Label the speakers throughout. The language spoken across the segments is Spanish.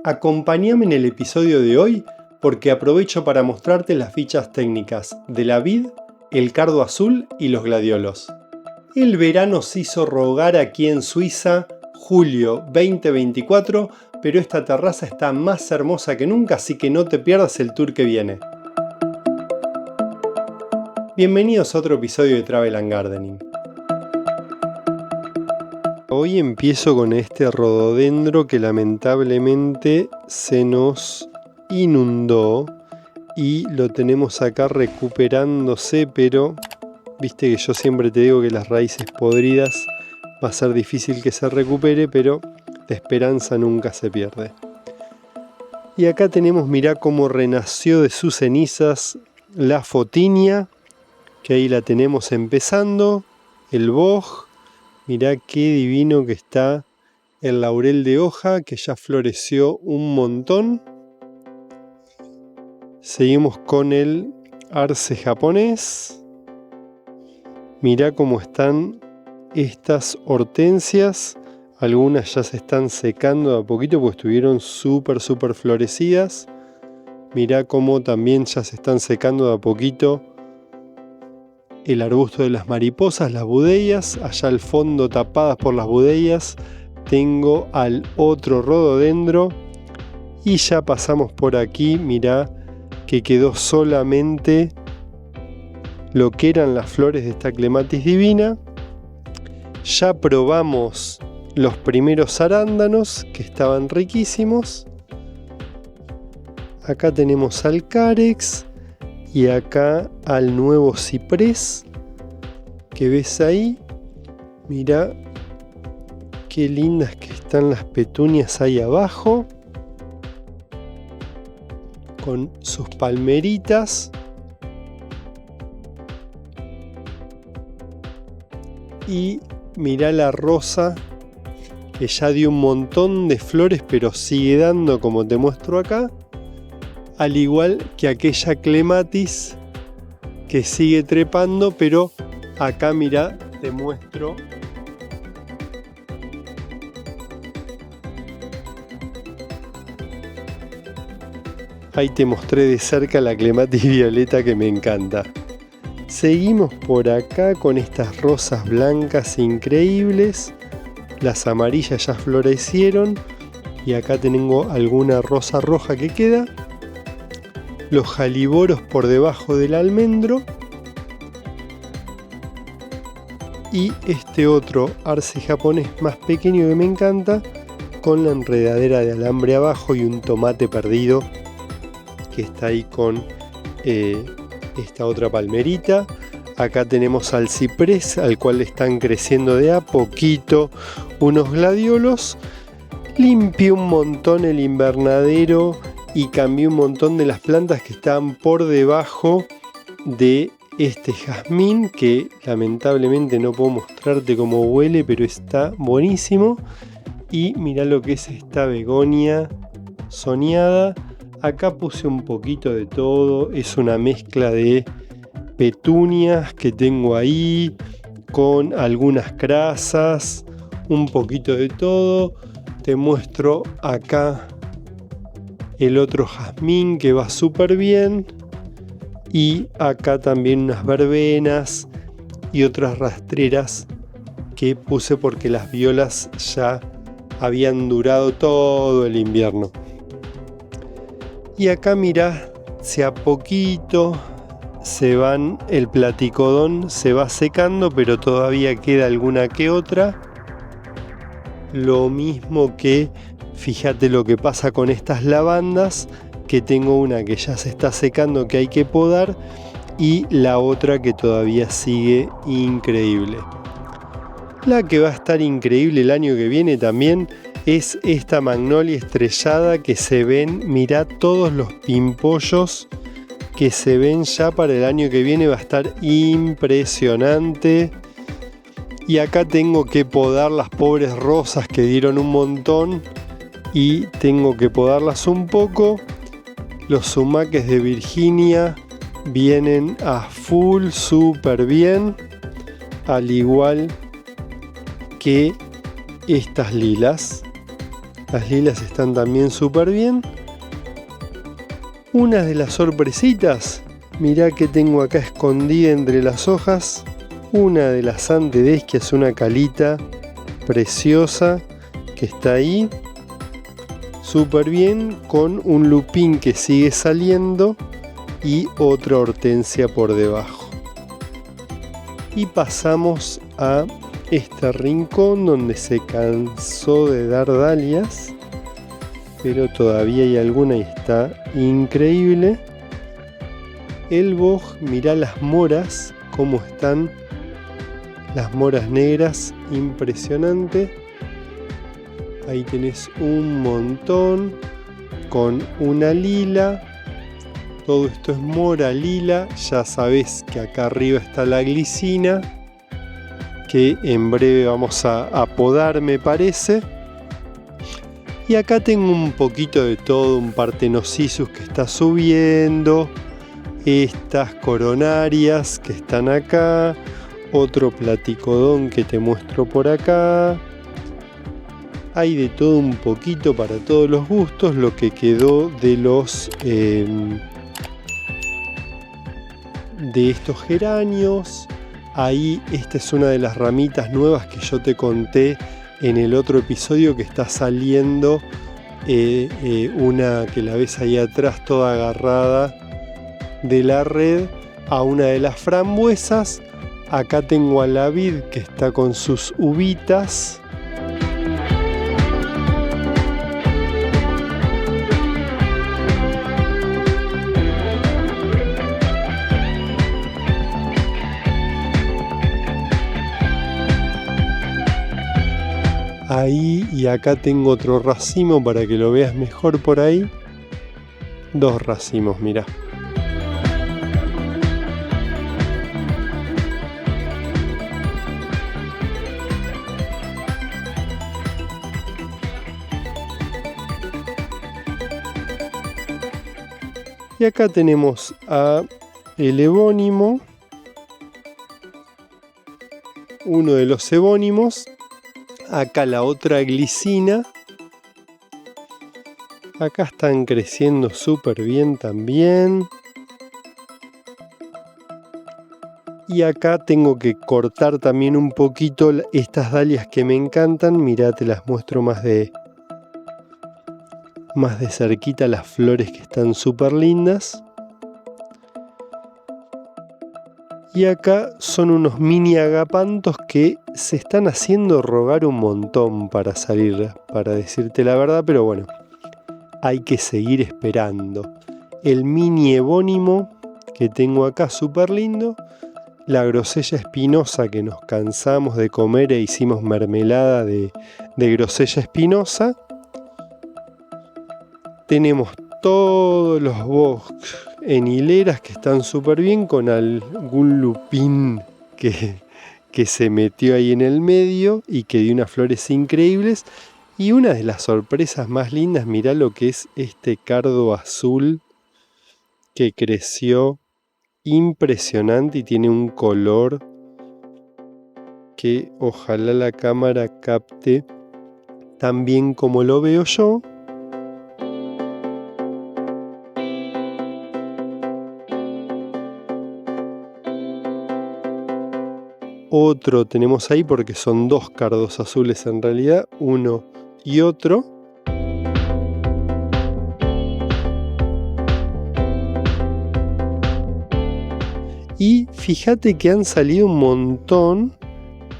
Speaker 1: Acompáñame en el episodio de hoy porque aprovecho para mostrarte las fichas técnicas de la vid, el cardo azul y los gladiolos. El verano se hizo rogar aquí en Suiza, julio 2024, pero esta terraza está más hermosa que nunca, así que no te pierdas el tour que viene. Bienvenidos a otro episodio de Travel and Gardening. Hoy empiezo con este rododendro que lamentablemente se nos inundó y lo tenemos acá recuperándose, pero viste que yo siempre te digo que las raíces podridas va a ser difícil que se recupere, pero la esperanza nunca se pierde. Y acá tenemos, mirá cómo renació de sus cenizas la fotinia, que ahí la tenemos empezando, el boj. Mirá qué divino que está el laurel de hoja, que ya floreció un montón. Seguimos con el arce japonés. Mirá cómo están estas hortensias. Algunas ya se están secando de a poquito porque estuvieron súper florecidas. Mirá cómo también ya se están secando de a poquito el arbusto de las mariposas, las budeias. Allá al fondo, tapadas por las budeias, tengo al otro rododendro. Y ya pasamos por aquí, mirá que quedó solamente lo que eran las flores de esta clematis divina. Ya probamos los primeros arándanos, que estaban riquísimos. Acá tenemos al carex. Y acá al nuevo ciprés que ves ahí. Mirá qué lindas que están las petunias ahí abajo, con sus palmeritas. Y mirá la rosa, que ya dio un montón de flores, pero sigue dando, como te muestro acá. Al igual que aquella clematis que sigue trepando, pero acá mirá, te muestro ahí te mostré de cerca la clematis violeta que me encanta. Seguimos por acá con estas rosas blancas increíbles. Las amarillas ya florecieron y acá tengo alguna rosa roja que queda. Los jaliboros por debajo del almendro. Y este otro arce japonés más pequeño que me encanta, con la enredadera de alambre abajo y un tomate perdido que está ahí con esta otra palmerita. Acá tenemos al ciprés, al cual le están creciendo de a poquito unos gladiolos. Limpié un montón el invernadero y cambié un montón de las plantas que estaban por debajo de este jazmín, que lamentablemente no puedo mostrarte cómo huele, pero está buenísimo. Y mirá lo que es esta begonia soñada. Acá puse un poquito de todo, es una mezcla de petunias que tengo ahí, con algunas crasas, un poquito de todo. Te muestro acá el otro jazmín que va súper bien. Y acá también unas verbenas y otras rastreras que puse porque las violas ya habían durado todo el invierno. Y acá mirá, si a poquito el platicodón se va secando, pero todavía queda alguna que otra. Lo mismo que, fíjate lo que pasa con estas lavandas, que tengo una que ya se está secando, que hay que podar, y la otra que todavía sigue increíble. La que va a estar increíble el año que viene también es esta magnolia estrellada, que se ven, mirá todos los pimpollos que se ven ya para el año que viene, va a estar impresionante. Y acá tengo que podar las pobres rosas que dieron un montón y tengo que podarlas un poco. Los sumaques de Virginia vienen a full, súper bien, al igual que estas lilas. Las lilas están también súper bien. Una de las sorpresitas, mirá que tengo acá escondida entre las hojas. Una de las antedesquias, una calita preciosa que está ahí. Súper bien, con un lupín que sigue saliendo y otra hortensia por debajo. Y pasamos a este rincón donde se cansó de dar dalias, pero todavía hay alguna y está increíble. El boj, mirá las moras, cómo están las moras negras, impresionante. Ahí tenés un montón con una lila. Todo esto es mora lila. Ya sabés que acá arriba está la glicina, que en breve vamos a podar, me parece. Y acá tengo un poquito de todo, un Partenocissus que está subiendo, estas coronarias que están acá, otro platicodón que te muestro por acá. Hay de todo un poquito para todos los gustos, lo que quedó de los de estos geranios. Ahí esta es una de las ramitas nuevas que yo te conté en el otro episodio, que está saliendo una que la ves ahí atrás toda agarrada de la red a una de las frambuesas. Acá tengo a la vid que está con sus uvitas. Ahí, y acá tengo otro racimo para que lo veas mejor por ahí. Dos racimos, mirá. Y acá tenemos a el ebónimo, uno de los ebónimos. Acá la otra glicina. Acá están creciendo súper bien también. Y acá tengo que cortar también un poquito estas dalias que me encantan. Mirá, te las muestro más de cerquita, las flores que están súper lindas. Y acá son unos mini agapantos que se están haciendo rogar un montón para salir, para decirte la verdad, pero bueno, hay que seguir esperando. El mini ebónimo que tengo acá, súper lindo. La grosella espinosa que nos cansamos de comer e hicimos mermelada de grosella espinosa. Tenemos todos los boj en hileras que están súper bien, con algún lupín que se metió ahí en el medio y que dio unas flores increíbles. Y una de las sorpresas más lindas, mirá lo que es este cardo azul que creció impresionante y tiene un color que ojalá la cámara capte tan bien como lo veo yo. Otro tenemos ahí, porque son dos cardos azules en realidad, uno y otro. Y fíjate que han salido un montón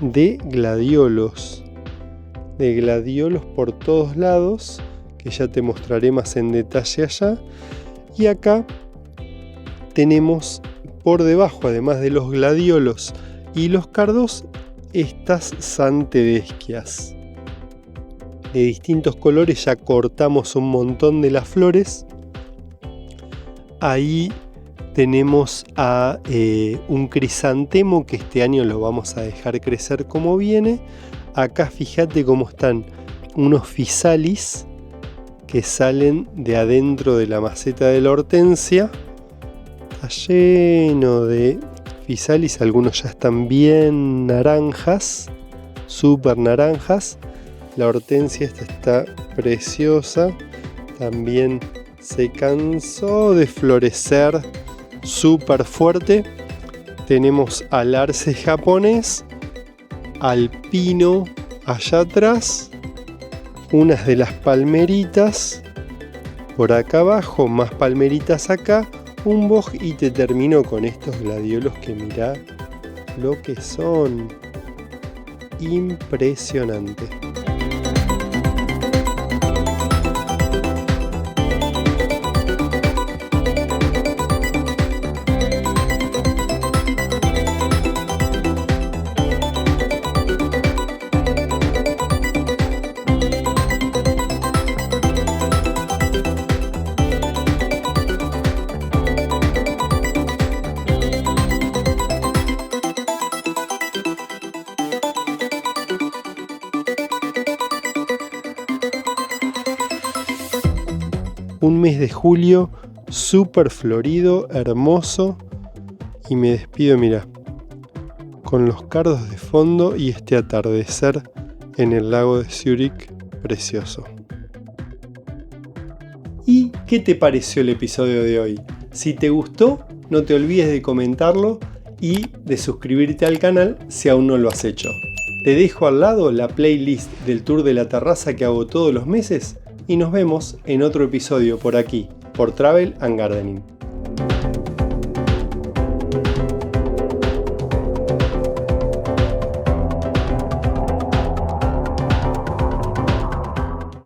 Speaker 1: de gladiolos. De gladiolos por todos lados, que ya te mostraré más en detalle allá. Y acá tenemos por debajo, además de los gladiolos y los cardos, estas santedesquias de distintos colores. Ya cortamos un montón de las flores. Ahí tenemos a un crisantemo que este año lo vamos a dejar crecer como viene. Acá fíjate cómo están unos fisalis que salen de adentro de la maceta de la hortensia. Está lleno de fisalis, algunos ya están bien naranjas, súper naranjas. La hortensia esta está preciosa. También se cansó de florecer súper fuerte. Tenemos al arce japonés, al pino allá atrás, unas de las palmeritas por acá abajo, más palmeritas acá, un boj y te termino con estos gladiolos que mirá lo que son. Impresionante. Un mes de julio súper florido, hermoso, y me despido, mira, con los cardos de fondo y este atardecer en el lago de Zúrich precioso. ¿Y qué te pareció el episodio de hoy? Si te gustó, no te olvides de comentarlo y de suscribirte al canal si aún no lo has hecho. Te dejo al lado la playlist del tour de la terraza que hago todos los meses y nos vemos en otro episodio por aquí, por Travel and Gardening.